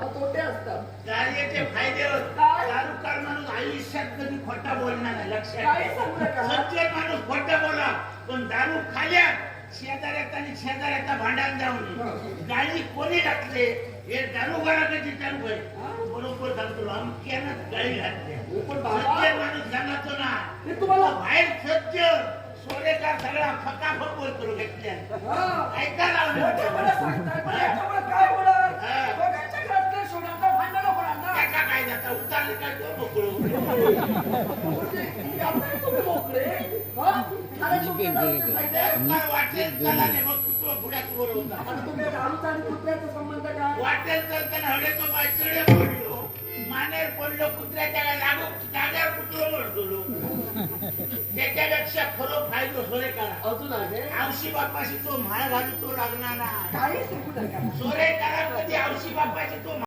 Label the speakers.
Speaker 1: तोटे असतात.
Speaker 2: दारूचे फायदे होत.
Speaker 1: काय?
Speaker 2: दारू काढ माणूस आयुष्यात कधी खोटा बोलणार नाही. लक्षात
Speaker 1: काय
Speaker 2: ठेवा.
Speaker 1: सांगू नका.
Speaker 2: सज्जन माणूस खोटं बोला, पण दारू खाल्यात शेजाऱ्यात आणि शेजाऱ्याचा भांडण जाऊन गाडी कोणी घातले हे दारू घराकडे चालू आहे. बरोबर सांगतो अमक्यानं गाडी घातल्या.
Speaker 1: पण बाबा
Speaker 2: सज्जन माणूस सांगतो ना
Speaker 1: हे तुम्हाला
Speaker 2: बाहेर सज्जन सोडेकार सगळा फकाफक बोलतो घेतल्या ऐका लावलं
Speaker 1: मोठेपणा सांगताय, पण याच्यामुळे काय होणार?
Speaker 2: हा.
Speaker 1: दोघांच्या घरातले सोडांना भांडणं होणार ना.
Speaker 2: त्याचा काय जाता उतारले काय तो मोकळं
Speaker 1: म्हणजे यातही तुम्ही मोकळे. हा? अरे तुमच्या घरातले फायदे.
Speaker 2: काय वाटेल त्याला नाही मग कुत्रा पुढ्यात वर होता
Speaker 1: आता तुमच्या दारूचा आणि कुत्र्याचा संबंध काय?
Speaker 2: वाटेल तर त्याला हडे तो बायकडे पडलो मानेर पडलो कुत्र्याच्या लागू जाग्यावर कुत्र मरतो त्याच्यापेक्षा खरं फायदो सोरे करा
Speaker 1: अजून आहे
Speaker 2: औशी बापाशी तो म्हाळ घालू तो लागणार ना
Speaker 1: काही सांगू नका.
Speaker 2: सोरे करा कधी औशी बापाशी तो